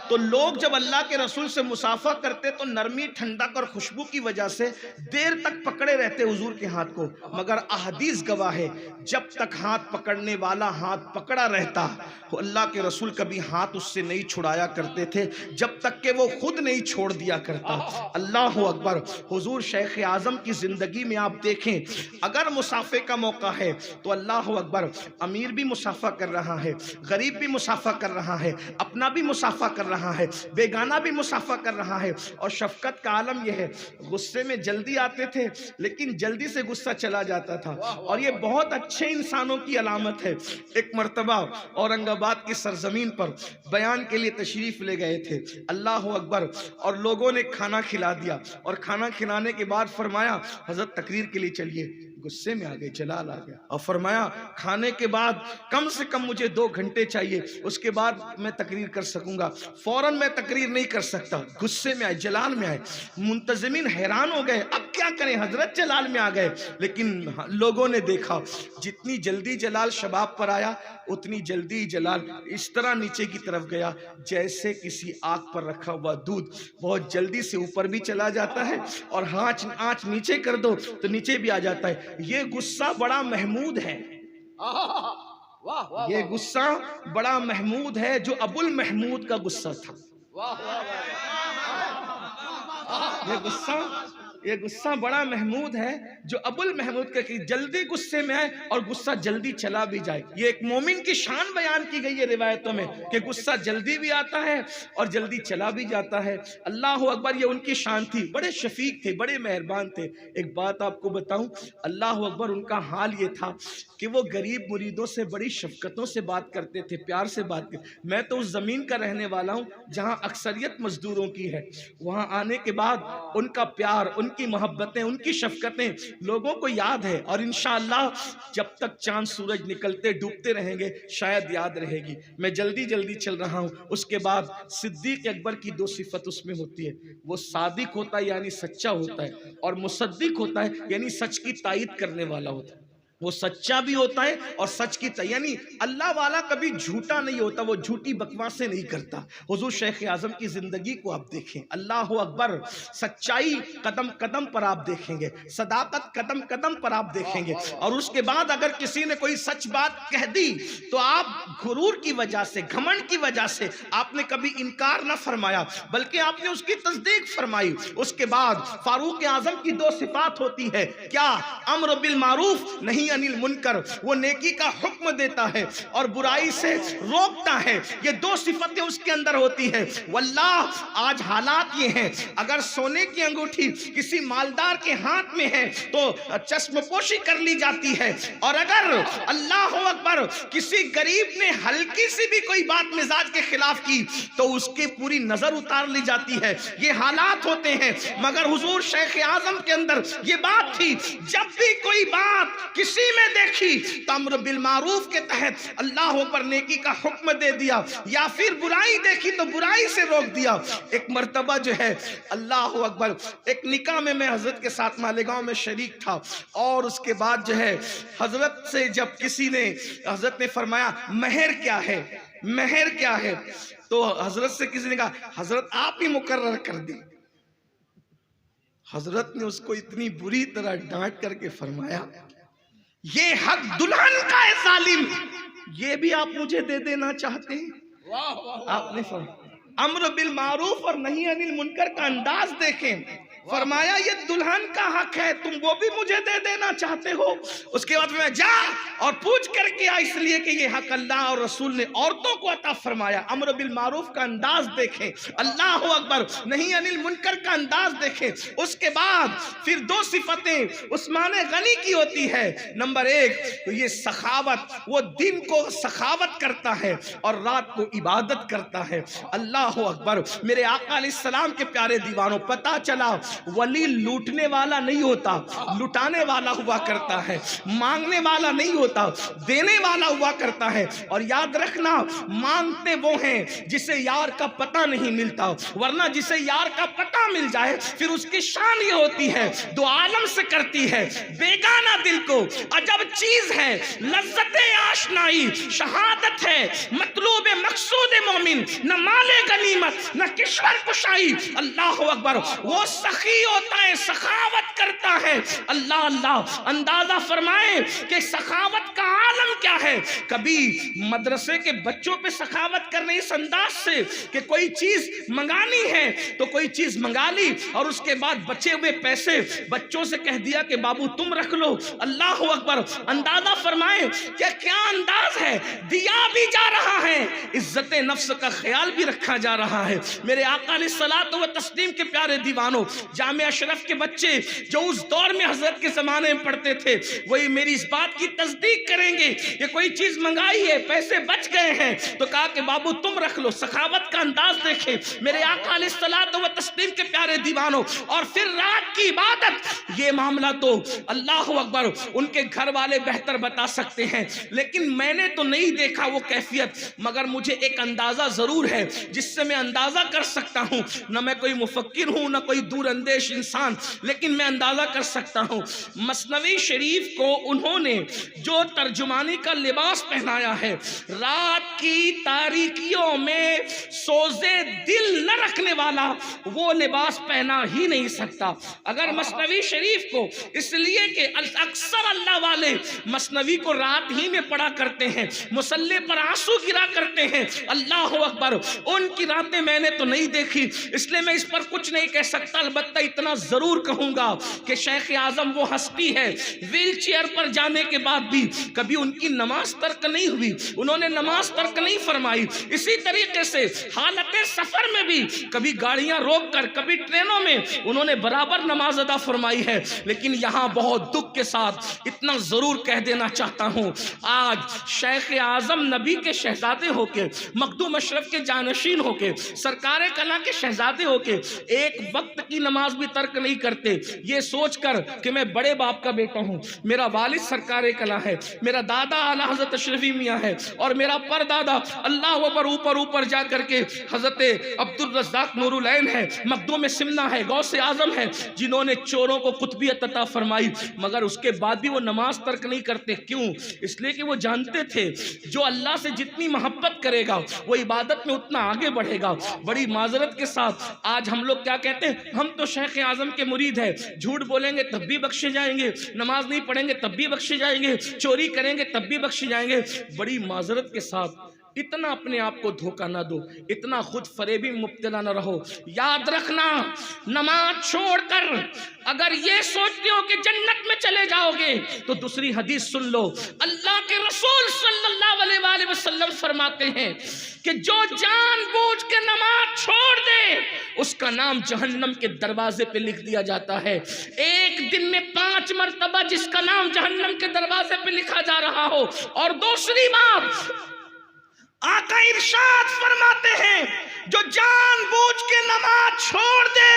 تو لوگ جب اللہ کے رسول سے مصافحہ کرتے تو نرمی، ٹھنڈک اور خوشبو کی وجہ سے دیر تک پکڑے رہتے حضور کے ہاتھ کو. مگر احادیث گواہ ہے جب تک ہاتھ پکڑنے والا ہاتھ پکڑا رہتا، اللہ کے رسول کبھی ہاتھ اس سے نہیں چھڑایا کرتے تھے جب تک کہ وہ خود نہیں چھوڑ دیا کرتا. اللہ اکبر. حضور شیخ اعظم کی زندگی میں آپ دیکھیں، اگر مصافحے کا موقع ہے تو اللہ اکبر، امیر بھی مصافحہ کر رہا ہے، غریب بھی مصافحہ کر رہا ہے، اپنا بھی مصافحہ کر رہا ہے، بیگانہ بھی مصافحہ کر رہا ہے. اور شفقت کا عالم یہ ہے، غصے میں جلدی آتے تھے لیکن جلدی سے غصہ چلا جاتا تھا، اور یہ بہت اچھے انسانوں کی علامت ہے. ایک مرتبہ اورنگ آباد کی سرزمین پر بیان کے لیے تشریف لے گئے تھے، اللہ اکبر، اور لوگوں نے کھانا کھلا دیا، اور کھانا کھلانے کے بعد فرمایا حضرت تقریر کے لیے چلیے. غصے میں آ گئے، جلال آ گیا، اور فرمایا کھانے کے بعد کم سے کم مجھے 2 گھنٹے چاہیے، اس کے بعد میں تقریر کر سکوں گا، فوراً میں تقریر نہیں کر سکتا. غصے میں آئے، جلال میں آئے. منتظمین حیران ہو گئے، اب کیا کریں، حضرت جلال میں آ گئے. لیکن لوگوں نے دیکھا جتنی جلدی جلال شباب پر آیا اتنی جلدی جلال اس طرح نیچے کی طرف گیا جیسے کسی آگ پر رکھا ہوا دودھ بہت جلدی سے اوپر بھی چلا جاتا ہے، اور آنچ نیچے کر دو تو نیچے بھی آ جاتا ہے. یہ غصہ بڑا محمود ہے، یہ غصہ بڑا محمود ہے، جو ابو المحمود کا غصہ تھا. یہ غصہ بڑا محمود ہے جو ابو المحمود کا، کہ جلدی غصے میں آئے اور غصہ جلدی چلا بھی جائے. یہ ایک مومن کی شان بیان کی گئی ہے روایتوں میں کہ غصہ جلدی بھی آتا ہے اور جلدی چلا بھی جاتا ہے. اللہ اکبر، یہ ان کی شان تھی. بڑے شفیق تھے، بڑے مہربان تھے. ایک بات آپ کو بتاؤں، اللہ اکبر، ان کا حال یہ تھا کہ وہ غریب مریدوں سے بڑی شفقتوں سے بات کرتے تھے، پیار سے بات کرتے. میں تو اس زمین کا رہنے والا ہوں جہاں اکثریت مزدوروں کی ہے. وہاں آنے کے بعد ان کا پیار، ان کی محبتیں، ان کی شفقتیں لوگوں کو یاد ہے، اور انشاءاللہ جب تک چاند سورج نکلتے ڈوبتے رہیں گے شاید یاد رہے گی. میں جلدی چل رہا ہوں. اس کے بعد صدیق اکبر کی 2 صفت اس میں ہوتی ہے. وہ صادق ہوتا ہے یعنی سچا ہوتا ہے، اور مصدق ہوتا ہے یعنی سچ کی تائید کرنے والا ہوتا ہے. وہ سچا بھی ہوتا ہے اور سچ کی یعنی اللہ والا کبھی جھوٹا نہیں ہوتا، وہ جھوٹی بکواسیں نہیں کرتا. حضور شیخ اعظم کی زندگی کو آپ دیکھیں، اللہ اکبر، سچائی قدم قدم پر آپ دیکھیں گے، صداقت قدم قدم پر آپ دیکھیں گے. اور اس کے بعد اگر کسی نے کوئی سچ بات کہہ دی تو آپ غرور کی وجہ سے، گھمنڈ کی وجہ سے آپ نے کبھی انکار نہ فرمایا بلکہ آپ نے اس کی تصدیق فرمائی. اس کے بعد فاروق اعظم کی 2 صفات ہوتی ہے. کیا؟ امر بالمعروف نہیں انل منکر. وہ نیکی کا حکم دیتا ہے اور برائی سے روکتا ہے. یہ 2 صفتیں اس کے اندر ہوتی ہیں. واللہ آج حالات یہ ہیں، اگر سونے کی انگوٹھی کسی مالدار کے ہاتھ میں ہے تو چشم پوشی کر لی جاتی ہے، اور اگر اللہ اکبر کسی غریب نے ہلکی سی بھی کوئی بات مزاج کے خلاف کی تو اس کی پوری نظر اتار لی جاتی ہے. یہ حالات ہوتے ہیں. مگر حضور شیخ اعظم کے اندر یہ بات تھی، جب بھی کوئی بات کسی میں دیکھی تو امر بالمعروف کے تحت اللہ اکبر نیکی کا حکم دے دیا، یا پھر برائی دیکھی تو برائی سے روک دیا. ایک مرتبہ جو ہے اللہ اکبر، ایک نکاح میں حضرت کے ساتھ مالیگاؤں میں شریک تھا، اور اس کے بعد جو ہے حضرت سے جب کسی نے، حضرت نے فرمایا مہر کیا ہے، مہر کیا ہے؟ تو حضرت سے کسی نے کہا حضرت آپ ہی مقرر کر دی. حضرت نے اس کو اتنی بری طرح ڈانٹ کر کے فرمایا یہ حق دلہن کا ہے ظالم، یہ بھی آپ مجھے دے دینا چاہتے ہیں؟ آپ نے فرمایا امر بالمعروف اور نہی عن المنکر کا انداز دیکھیں. فرمایا یہ دلہن کا حق ہے، تم وہ بھی مجھے دے دینا چاہتے ہو؟ اس کے بعد میں جا اور پوچھ کر کے آ، اس لیے کہ یہ حق اللہ اور رسول نے عورتوں کو عطا فرمایا. امر بالمعروف کا انداز دیکھیں، اللہ اکبر، نہیں عن المنکر کا انداز دیکھیں. اس کے بعد پھر 2 صفتیں عثمان غنی کی ہوتی ہے. نمبر 1 تو یہ سخاوت، وہ دن کو سخاوت کرتا ہے اور رات کو عبادت کرتا ہے. اللہ اکبر، میرے آقا علیہ السلام کے پیارے دیوانوں، پتہ چلا ولی لوٹنے والا نہیں ہوتا، لٹانے والا ہوا کرتا ہے، مانگنے والا نہیں ہوتا، دینے والا ہوا کرتا ہے۔ اور یاد رکھنا، مانگتے وہ ہیں جسے یار کا پتہ نہیں ملتا، ورنہ جسے یار کا پتہ مل جائے پھر اس کی شان یہ ہوتی ہے، دو عالم سے کرتی ہے بیگانہ دل کو عجب چیز ہے لذت آشنائی، شہادت ہے مطلوب مقصود مومن، نہ مال غنیمت نہ کشور کشائی۔ اللہ اکبر، وہ سخی ہوتا ہے، سخاوت کرتا ہے۔ اللہ اللہ، اندازہ فرمائیں کہ سخاوت کا عالم کیا ہے۔ کبھی مدرسے کے بچوں پہ سخاوت کرنے اس انداز سے کہ کوئی چیز منگانی ہے تو کوئی چیز منگا لی، اور اس کے بعد بچے ہوئے پیسے بچوں سے کہہ دیا کہ بابو تم رکھ لو۔ اللہ اکبر، اندازہ فرمائیں کہ کیا انداز ہے، دیا بھی جا رہا ہے، عزت نفس کا خیال بھی رکھا جا رہا ہے۔ میرے آقا علیہ الصلوۃ والتسلیم کے پیارے دیوانوں، جامعہ اشرف کے بچے جو اس دور میں حضرت کے زمانے میں پڑھتے تھے وہی میری اس بات کی تصدیق کریں گے کہ کوئی چیز منگائی ہے، پیسے بچ گئے ہیں تو کہا کہ بابو تم رکھ لو۔ سخاوت کا انداز دیکھیں میرے آقا علیہ الصلوۃ والتسلیم کے پیارے دیوانوں۔ اور پھر رات کی عبادت، یہ معاملہ تو اللہ اکبر ان کے گھر والے بہتر بتا سکتے ہیں، لیکن میں نے تو نہیں دیکھا وہ کیفیت، مگر مجھے ایک اندازہ ضرور ہے جس سے میں اندازہ کر سکتا ہوں۔ نہ میں کوئی مفکر ہوں نہ کوئی دور اندیش انسان، لیکن میں اندازہ کر سکتا ہوں۔ مثنوی شریف کو انہوں نے جو ترجمانی کا لباس پہنایا ہے، رات کی تاریکیوں میں سوزے دل نہ رکھنے والا وہ لباس پہنا ہی نہیں سکتا۔ اگر مثنوی شریف کو، اس لیے کہ اکثر اللہ والے مثنوی کو رات ہی میں پڑھا کرتے ہیں، مصلی پر آنسو گرا کرتے ہیں، اللہ اکبر، ان کی راتیں میں نے تو نہیں دیکھی، اس لیے میں اس پر کچھ نہیں کہہ سکتا۔ البتہ اتنا ضرور کہوں گا کہ شیخ اعظم وہ ہستی ہے، ویل چیئر پر جانے کے بعد بھی کبھی ان کی نماز ترک نہیں ہوئی، انہوں نے نماز ترک نہیں فرمائی۔ اسی طریقے سے حالت سفر میں بھی کبھی گاڑیاں روک کر، کبھی ٹرینوں میں انہوں نے برابر نماز ادا فرمائی ہے۔ لیکن یہاں بہت دکھ کے ساتھ اتنا ضرور کہہ دینا چاہتا ہوں، آج شیخ اعظم نبی کے شہزادے ہو کے، مخدوم اشرف کے جانشین ہو کے، سرکار کلا کے شہزادے ہو کے ایک وقت کی نماز بھی ترک نہیں کرتے، یہ سوچ کر کہ میں بڑے باپ کا بیٹا ہوں، میرا والد سرکار کلا ہے، میرا دادا اعلیٰ حضرت اشرفی میاں ہے، اور میرا پردادا اللہ اکبر اوپر جا کر کے حضرت عبد الرزاق نور العین ہے، مخدوم سمنا ہے، غوث اعظم ہے، جنہوں نے چوروں کو قطبیت عطا فرمائی، مگر اس کے بعد بھی وہ نماز ترک نہیں کرتے۔ کیوں؟ اس لیے کہ وہ جانتے تھے جو اللہ سے جتنی محبت کرے گا وہ عبادت میں اتنا آگے بڑھے گا۔ بڑی معذرت کے ساتھ آج ہم لوگ کیا کہتے ہیں، ہم تو شیخ اعظم کے مرید ہیں، جھوٹ بولیں گے تب بھی بخشے جائیں گے، نماز نہیں پڑھیں گے تب بھی بخشے جائیں گے، چوری کریں گے تب بھی بخشے جائیں گے۔ بڑی معذرت کے ساتھ اتنا اپنے آپ کو دھوکہ نہ دو، اتنا خود فریبی مبتلا نہ رہو۔ یاد رکھنا، نماز چھوڑ کر اگر یہ سوچتے ہو کہ جنت میں چلے جاؤ گے تو دوسری حدیث سن لو۔ اللہ کے رسول صلی اللہ علیہ وآلہ وسلم فرماتے ہیں کہ جو جان بوجھ کے نماز چھوڑ دے اس کا نام جہنم کے دروازے پہ لکھ دیا جاتا ہے۔ ایک دن میں 5 مرتبہ جس کا نام جہنم کے دروازے پہ لکھا جا رہا ہو۔ اور دوسری بات، آقا ارشاد فرماتے ہیں جو جان بوجھ کے نماز چھوڑ دے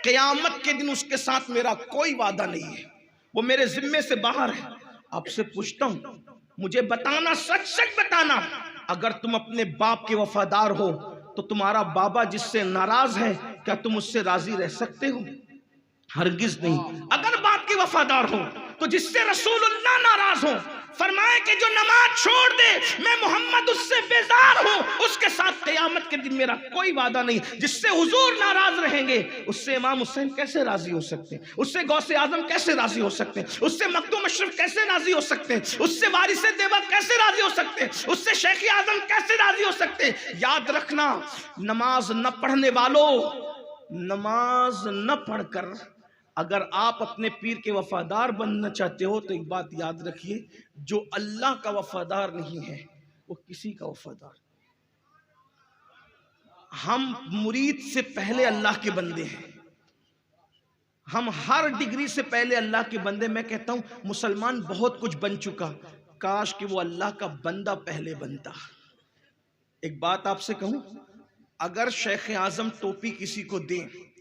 قیامت کے دن اس کے ساتھ میرا کوئی وعدہ نہیں ہے، وہ میرے ذمے سے باہر ہے۔ آپ سے پوچھتا ہوں، مجھے بتانا، سچ سچ بتانا، اگر تم اپنے باپ کے وفادار ہو تو تمہارا بابا جس سے ناراض ہے کیا تم اس سے راضی رہ سکتے ہو؟ ہرگز نہیں۔ اگر باپ کے وفادار ہو تو جس سے رسول اللہ ناراض ہو، فرمائے کہ جو نماز چھوڑ دے میں محمد اس سے بیزار ہوں، اس کے ساتھ قیامت کے دن میرا کوئی وعدہ نہیں۔ جس سے حضور ناراض رہیں گے اس سے امام حسین کیسے راضی ہو سکتے ہیں؟ اس سے غوث اعظم کیسے راضی ہو سکتے ہیں؟ اس سے مخدوم اشرف کیسے راضی ہو سکتے ہیں؟ اس سے وارث دیوبند کیسے راضی ہو سکتے ہیں؟ اس سے شیخ اعظم کیسے راضی ہو سکتے ہیں؟ یاد رکھنا، نماز نہ پڑھنے والوں، نماز نہ پڑھ کر اگر آپ اپنے پیر کے وفادار بننا چاہتے ہو تو ایک بات یاد رکھیے، جو اللہ کا وفادار نہیں ہے وہ کسی کا وفادار۔ ہم مرید سے پہلے اللہ کے بندے ہیں، ہم ہر ڈگری سے پہلے اللہ کے بندے۔ میں کہتا ہوں مسلمان بہت کچھ بن چکا، کاش کہ وہ اللہ کا بندہ پہلے بنتا۔ ایک بات آپ سے کہوں، اگر شیخ اعظم ٹوپی کسی کو دیں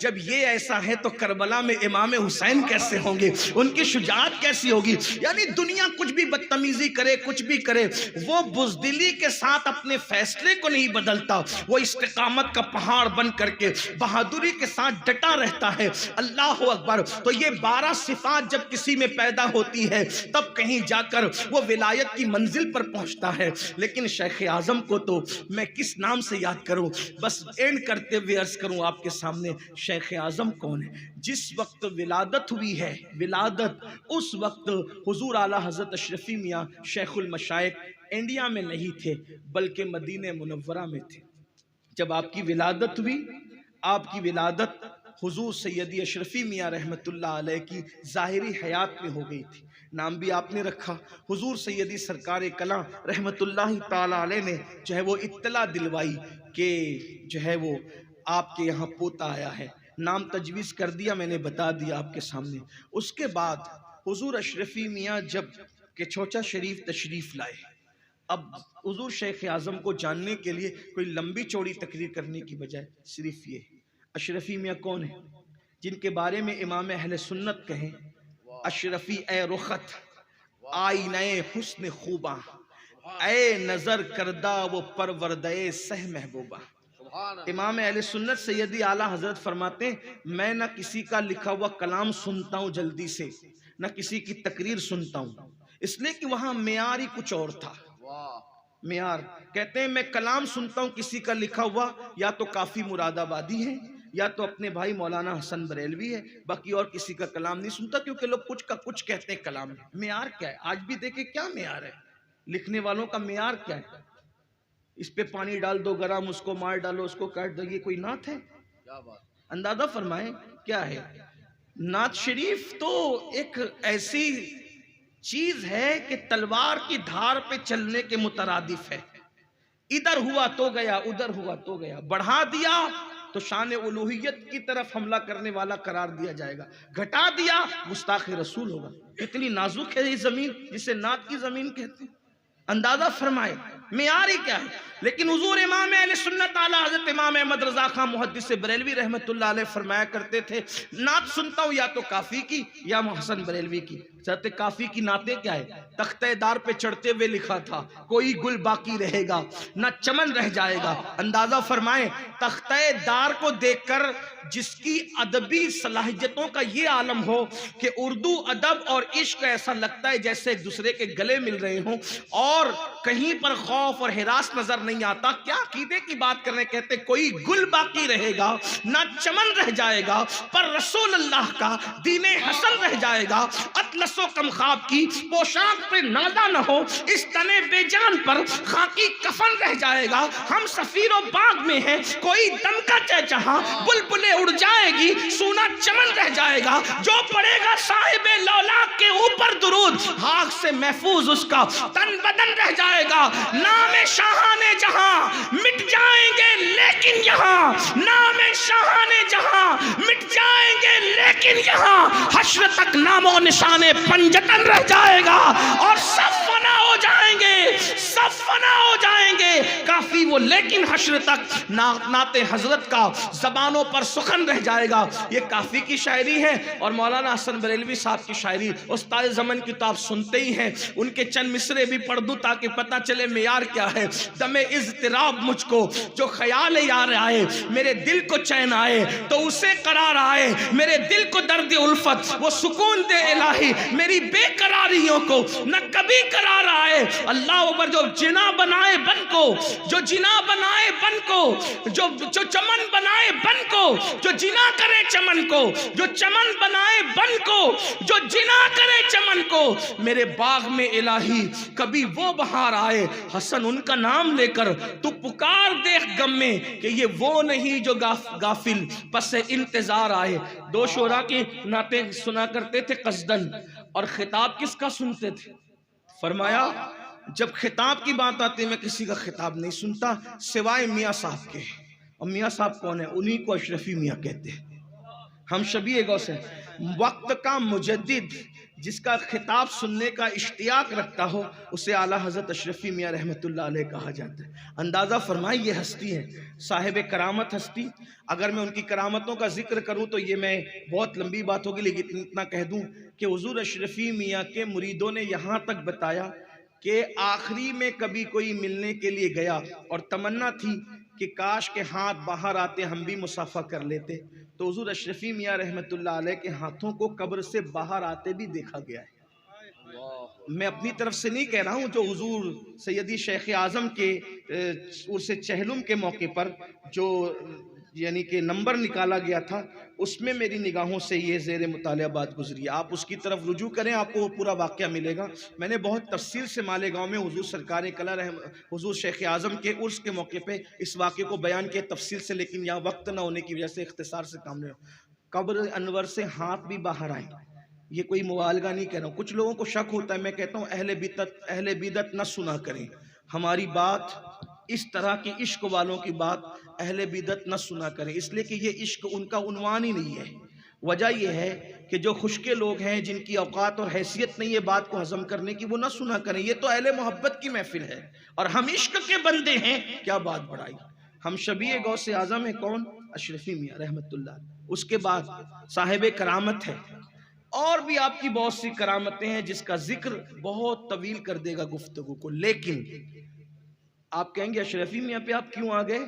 جب یہ ایسا ہے تو کربلا میں امام حسین کیسے ہوں گے، ان کی شجاعت کیسی ہوگی۔ یعنی دنیا کچھ بھی بدتمیزی کرے، کچھ بھی کرے، وہ بزدلی کے ساتھ اپنے فیصلے کو نہیں بدلتا، وہ استقامت کا پہاڑ بن کر کے بہادری کے ساتھ ڈٹا رہتا ہے۔ اللہ اکبر۔ تو یہ 12 صفات جب کسی میں پیدا ہوتی ہے تب کہیں جا کر وہ ولایت کی منزل پر پہنچتا ہے۔ لیکن شیخ اعظم کو تو میں کس نام سے یاد کروں؟ بس اینڈ کرتے ہوئے عرض کروں آپ کے سامنے، شیخ اعظم کون ہے؟ جس وقت ولادت ہوئی ہے، ولادت اس وقت حضور اعلیٰ حضرت اشرفی میاں شیخ المشائخ انڈیا میں نہیں تھے بلکہ مدینہ منورہ میں تھے۔ جب آپ کی ولادت ہوئی، آپ کی ولادت حضور سیدی اشرفی میاں رحمت اللہ علیہ کی ظاہری حیات میں ہو گئی تھی۔ نام بھی آپ نے رکھا، حضور سیدی سرکار کلاں رحمت اللہ تعالی علیہ نے جو ہے وہ اطلاع دلوائی کہ جو ہے وہ آپ کے یہاں پوتا آیا ہے، نام تجویز کر دیا، میں نے بتا دیا آپ کے سامنے۔ اس کے بعد حضور اشرفی میاں جب کہ چوچا شریف تشریف لائے، اب حضور شیخ اعظم کو جاننے کے لیے کوئی لمبی چوڑی تقریر کرنے کی بجائے صرف یہ اشرفی میاں کون ہے جن کے بارے میں امام اہل سنت کہیں اشرفی اے رخت آئینہ حسن خوباں، اے نظر کردہ وہ پروردہ سہ محبوبہ۔ امام اہل سنت سیدی اعلیٰ حضرت فرماتے ہیں میں نہ کسی کا لکھا ہوا کلام سنتا ہوں جلدی سے، نہ کسی کی تقریر سنتا ہوں، اس لیے کہ وہاں معیار ہی کچھ اور تھا۔ معیار کہتے ہیں میں کلام سنتا ہوں کسی کا لکھا ہوا، یا تو کافی مراد آبادی ہے یا تو اپنے بھائی مولانا حسن بریلوی ہے، باقی اور کسی کا کلام نہیں سنتا، کیونکہ لوگ کچھ کا کچھ کہتے ہیں کلام میں۔ معیار کیا ہے؟ آج بھی دیکھیں کیا معیار ہے، لکھنے والوں کا معیار کیا ہے؟ اس پہ پانی ڈال دو گرم، اس کو مار ڈالو، اس کو کاٹ دو، یہ کوئی نعت ہے؟ اندازہ فرمائیں کیا ہے؟ نعت شریف تو ایک ایسی چیز ہے کہ تلوار کی دھار پہ چلنے کے مترادف ہے، ادھر ہوا تو گیا، ادھر ہوا تو گیا، بڑھا دیا تو شان الوہیت کی طرف حملہ کرنے والا قرار دیا جائے گا، گھٹا دیا گستاخ رسول ہوگا۔ اتنی نازک ہے یہ زمین جسے نعت کی زمین کہتے ہیں۔ اندازہ فرمائے معیار ہی کیا ہے۔ لیکن حضور امام اہل سنت اعلیٰ حضرت امام احمد رضا خان محدث بریلوی رحمت اللہ علیہ فرمایا کرتے تھے نعت سنتا ہوں یا تو کافی کی یا حسن بریلوی کی۔ حضرت کافی کی نعتیں کیا ہے؟ تختہ دار پہ چڑھتے ہوئے لکھا تھا کوئی گل باقی رہے گا نہ چمن رہ جائے گا۔ اندازہ فرمائیں تختہ دار کو دیکھ کر جس کی ادبی صلاحیتوں کا یہ عالم ہو کہ اردو ادب اور عشق ایسا لگتا ہے جیسے ایک دوسرے کے گلے مل رہے ہوں اور کہیں پر خوف اور ہراس نظر نہیں آتا، کیا عقیدے کی بات کرنے، کہتے کوئی گل باقی رہے گا نہ چمن رہ جائے گا، پر رسول اللہ کا دین حسن رہ جائے گا۔ اطلس و کم خواب کی پوشاک پہ نازا نہ ہو، اس تنے بے جان پر خاکی کفن رہ جائے گا۔ ہم سفیر و باغ میں ہیں کوئی دم کا چہچہا، بلبلیں اڑ جائے گی سونا چمن رہ جائے گا۔ جو پڑے گا صاحب لولاک کے اوپر درود، آگ سے محفوظ اس کا تن بدن رہ جائے گا۔ نام شاہان جہاں مٹ جائیں گے لیکن یہاں، نام شاہان جہاں مٹ جائیں گے لیکن یہاں حشر تک نام و نشان پنجتن رہ جائے گا اور سب فنا ہو جائیں گے، سب فنا ہو جائیں گے۔ کافی وہ لیکن حشر تک نعت حضرت کا زبانوں پر سخن رہ جائے گا۔ یہ کافی کی شاعری ہے اور مولانا حسن بریلوی صاحب کی شاعری استاد زمن کی تو آپ سنتے ہی ہیں، ان کے چند مصرے بھی پڑھ دوں تاکہ پتہ چلے معیار کیا ہے۔ دم اضطراب مجھ کو جو خیال یار آئے، میرے دل کو چین آئے تو اسے قرار آئے، میرے دل کو درد الفت وہ سکون دے الہی، میری بے قراریوں کو نہ کبھی قرار آئے۔ اللہ اکبر۔ جو جنا بنائے بن کو، جو جنا بنائے بن کو، جو چمن بنائے بن کو، جو جنا کرے چمن کو، جو چمن بنائے بن کو، جو جنا کرے چمن کو، میرے باغ میں الہی کبھی وہ بہار آئے۔ حسن ان کا نام لے کر تو پکار دیکھ غم میں کہ یہ وہ نہیں جو غافل پس انتظار آئے۔ دو شعراء کی نعتیں سنا کرتے تھے قصدن، اور خطاب کس کا سنتے تھے؟ فرمایا جب خطاب کی بات آتی میں کسی کا خطاب نہیں سنتا سوائے میاں صاحب کے، اور میاں صاحب کون ہیں؟ انہی کو اشرفی میاں کہتے ہیں۔ ہم شبیہ غوث ہیں۔ وقت کا مجدد جس کا خطاب سننے کا اشتیاق رکھتا ہو اسے اعلیٰ حضرت اشرفی میاں رحمۃ اللہ علیہ کہا جاتا ہے۔ اندازہ فرمائیں یہ ہستی ہے، صاحب کرامت ہستی۔ اگر میں ان کی کرامتوں کا ذکر کروں تو یہ میں بہت لمبی بات ہوگی، لیکن اتنا کہہ دوں کہ حضور اشرفی میاں کے مریدوں نے یہاں تک بتایا کہ آخری میں کبھی کوئی ملنے کے لیے گیا اور تمنا تھی کہ کاش کے ہاتھ باہر آتے ہم بھی مصافحہ کر لیتے، تو حضور اشرفی میاں رحمۃ اللہ علیہ کے ہاتھوں کو قبر سے باہر آتے بھی دیکھا گیا ہے۔ میں اپنی طرف سے نہیں کہہ رہا ہوں، جو حضور سیدی شیخ اعظم کے عرس چہلم کے موقع پر جو یعنی کہ نمبر نکالا گیا تھا، اس میں میری نگاہوں سے یہ زیر مطالعہ بات گزری، آپ اس کی طرف رجوع کریں، آپ کو وہ پورا واقعہ ملے گا۔ میں نے بہت تفصیل سے مالیگاؤں میں حضور سرکار کلا حضور شیخ اعظم کے عرس کے موقع پہ اس واقعے کو بیان کیا تفصیل سے، لیکن یہاں وقت نہ ہونے کی وجہ سے اختصار سے کام نہیں ہو۔ قبر انور سے ہاتھ بھی باہر آئے، یہ کوئی مبالغہ نہیں کہہ رہا ہوں۔ کچھ لوگوں کو شک ہوتا ہے، میں کہتا ہوں اہل بدعت نہ سنا کریں ہماری بات، اس طرح کی عشق والوں کی بات اہل بدعت نہ سنا کریں، اس لیے کہ یہ عشق ان کا عنوان ہی نہیں ہے۔ وجہ یہ ہے کہ جو خشکے لوگ ہیں جن کی اوقات اور حیثیت نہیں ہے بات کو ہضم کرنے کی، وہ نہ سنا کریں، یہ تو اہل محبت کی محفل ہے اور ہم عشق کے بندے ہیں، کیا بات بڑھائی۔ ہم شبیہ غوث اعظم ہیں، کون؟ اشرفی میاں رحمت اللہ۔ اس کے بعد صاحب کرامت ہے، اور بھی آپ کی بہت سی کرامتیں ہیں جس کا ذکر بہت طویل کر دے گا گفتگو کو، لیکن آپ کہیں گے اشرفی میاں پہ آپ کیوں آ گئے؟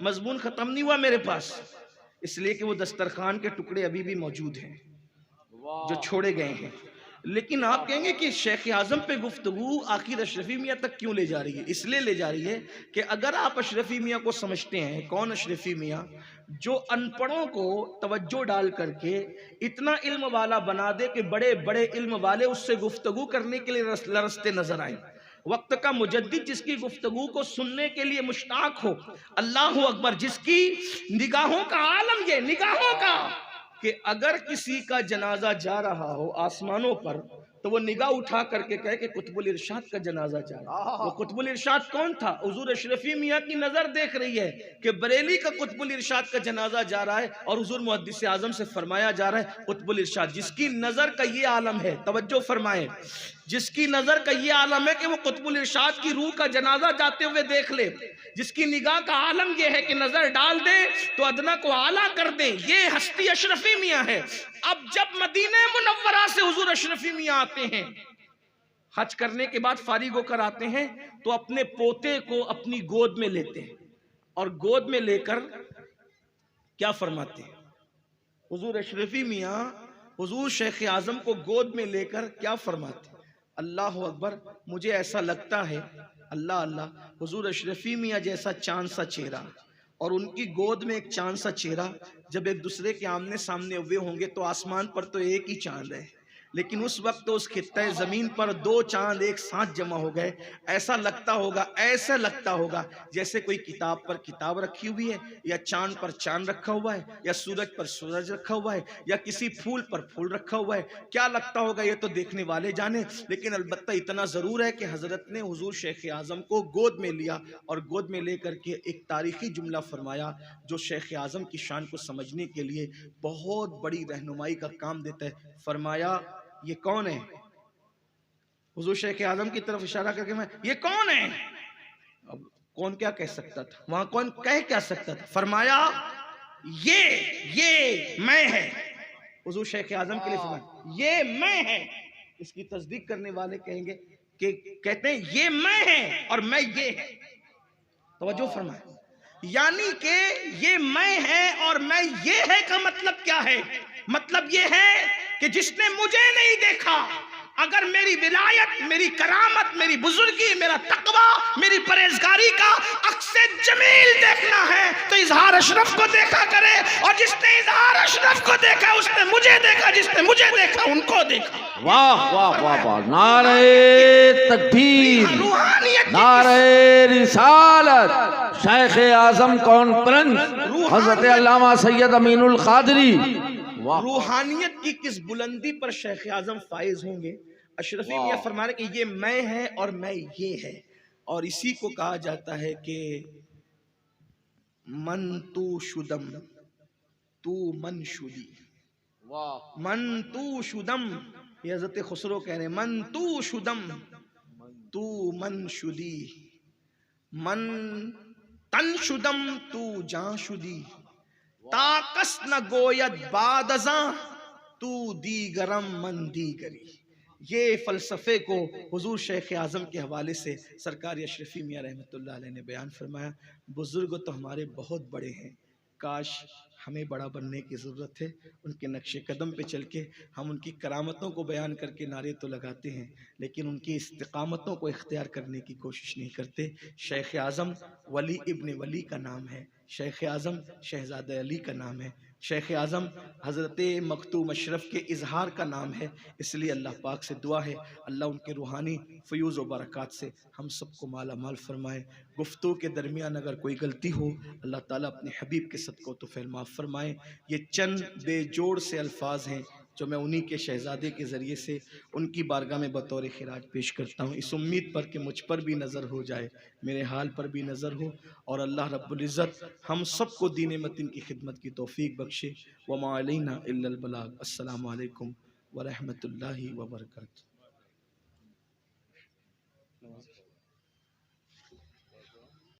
مضمون ختم نہیں ہوا میرے پاس، اس لیے کہ وہ دسترخوان کے ٹکڑے ابھی بھی موجود ہیں جو چھوڑے گئے ہیں۔ لیکن آپ کہیں گے کہ شیخ اعظم پہ گفتگو آخر اشرفی میاں تک کیوں لے جا رہی ہے؟ اس لیے لے جا رہی ہے کہ اگر آپ اشرفی میاں کو سمجھتے ہیں، کون اشرفی میاں؟ جو ان پڑھوں کو توجہ ڈال کر کے اتنا علم والا بنا دے کہ بڑے بڑے علم والے اس سے گفتگو کرنے کے لیے لرزتے نظر آئیں، وقت کا مجدد جس کی گفتگو کو سننے کے لیے مشتاق ہو، اللہ اکبر، جس کی نگاہوں کا عالم یہ نگاہوں کا کہ اگر کسی کا جنازہ جا رہا ہو آسمانوں پر تو وہ نگاہ اٹھا کر کے کہے کہ قطب الارشاد کا جنازہ جا رہا ہے۔ وہ قطب الارشاد کون تھا؟ حضور اشرفی میاں کی نظر دیکھ رہی ہے کہ بریلی کا قطب الارشاد کا جنازہ جا رہا ہے، اور حضور محدث اعظم سے فرمایا جا رہا ہے قطب الارشاد جس کی نظر کا یہ عالم ہے، توجہ فرمائیں، جس کی نظر کا یہ عالم ہے کہ وہ قطب الارشاد کی روح کا جنازہ جاتے ہوئے دیکھ لے، جس کی نگاہ کا عالم یہ ہے کہ نظر ڈال دے تو ادنا کو اعلیٰ کر دے، یہ ہستی اشرفی میاں ہے۔ اب جب مدینہ منورہ سے حضور اشرفی میاں آتے ہیں، حج کرنے کے بعد فارغ ہو کر آتے ہیں، تو اپنے پوتے کو اپنی گود میں لیتے ہیں، اور گود میں لے کر کیا فرماتے ہیں؟ حضور اشرفی میاں حضور شیخ اعظم کو گود میں لے کر کیا فرماتے ہیں؟ اللہ اکبر، مجھے ایسا لگتا ہے، اللہ اللہ، حضور اشرفی میاں جیسا چاند سا چہرہ اور ان کی گود میں ایک چاند سا چہرہ جب ایک دوسرے کے آمنے سامنے ہوئے ہوں گے تو آسمان پر تو ایک ہی چاند ہے، لیکن اس وقت تو اس خطہ زمین پر دو چاند ایک ساتھ جمع ہو گئے۔ ایسا لگتا ہوگا جیسے کوئی کتاب پر کتاب رکھی ہوئی ہے، یا چاند پر چاند رکھا ہوا ہے، یا سورج پر سورج رکھا ہوا ہے، یا کسی پھول پر پھول رکھا ہوا ہے۔ کیا لگتا ہوگا یہ تو دیکھنے والے جانے، لیکن البتہ اتنا ضرور ہے کہ حضرت نے حضور شیخ اعظم کو گود میں لیا اور گود میں لے کر کے ایک تاریخی جملہ فرمایا جو شیخ اعظم کی شان کو سمجھنے کے لیے بہت بڑی رہنمائی کا کام دیتا ہے۔ فرمایا یہ کون ہے؟ حضور شیخ اعظم کی طرف اشارہ کر کے میں، یہ کون ہے؟ اب کون کیا کہہ سکتا تھا وہاں، کون کہہ کیا سکتا تھا؟ فرمایا یہ میں ہے۔ حضور شیخ اعظم کے لیے فرمایا یہ میں ہے۔ اس کی تصدیق کرنے والے کہیں گے کہ کہتے ہیں یہ میں ہے اور میں یہ ہے۔ توجہ فرمائیں، یعنی کہ یہ میں ہے اور میں یہ ہے کا مطلب کیا ہے؟ مطلب یہ ہے کہ جس نے مجھے نہیں دیکھا، اگر میری ولایت، میری کرامت، میری بزرگی، میرا تقوی، میری پرہیزگاری کا عکس جمیل دیکھنا ہے تو اظہار اشرف کو دیکھا کرے، اور جس نے اظہار اشرف کو دیکھا اس نے مجھے دیکھا، جس نے مجھے دیکھا ان کو دیکھا۔ واہ واہ واہ واہ، نعرہ تکبیر، نعرہ رسالت، شیخ اعظم کانفرنس حضرت علامہ سید امین القادری۔ روحانیت کی کس بلندی پر شیخ اعظم فائز ہوں گے؟ اشرفی میاں فرما رہے کہ یہ میں ہے اور میں یہ ہے، اور اسی کو کہا جاتا ہے کہ من تو شدم تو من شدی، واہ من تو شدم، یہ حضرت خسرو کہہ رہے ہیں، من تو شدم تو من شدی، من تن شدم تو جان شدی، تا کس نہ گوید بعد ازاں تو دیگرم من دیگری۔ یہ فلسفے کو حضور شیخ اعظم کے حوالے سے سرکار اشرفی میاں رحمۃ اللہ علیہ نے بیان فرمایا، بزرگ تو ہمارے بہت بڑے ہیں، کاش ہمیں بڑا بننے کی ضرورت ہے، ان کے نقش قدم پہ چل کے ہم ان کی کرامتوں کو بیان کر کے نعرے تو لگاتے ہیں لیکن ان کی استقامتوں کو اختیار کرنے کی کوشش نہیں کرتے۔ شیخ اعظم ولی ابن ولی کا نام ہے، شیخ اعظم شہزادہ علی کا نام ہے، شیخ اعظم حضرت مختوم اشرف کے اظہار کا نام ہے، اس لیے اللہ پاک سے دعا ہے اللہ ان کے روحانی فیوز و برکات سے ہم سب کو مالا مال فرمائے۔ گفتگو کے درمیان اگر کوئی غلطی ہو اللہ تعالیٰ اپنے حبیب کے صدقہ و طفیل معاف فرمائے۔ یہ چند بے جوڑ سے الفاظ ہیں جو میں انہی کے شہزادے کے ذریعے سے ان کی بارگاہ میں بطور خراج پیش کرتا ہوں، اس امید پر کہ مجھ پر بھی نظر ہو جائے، میرے حال پر بھی نظر ہو، اور اللہ رب العزت ہم سب کو دین متین کی خدمت کی توفیق بخشے۔ وما علینا الا البلاغ۔ السلام علیکم ورحمۃ اللہ وبرکاتہ۔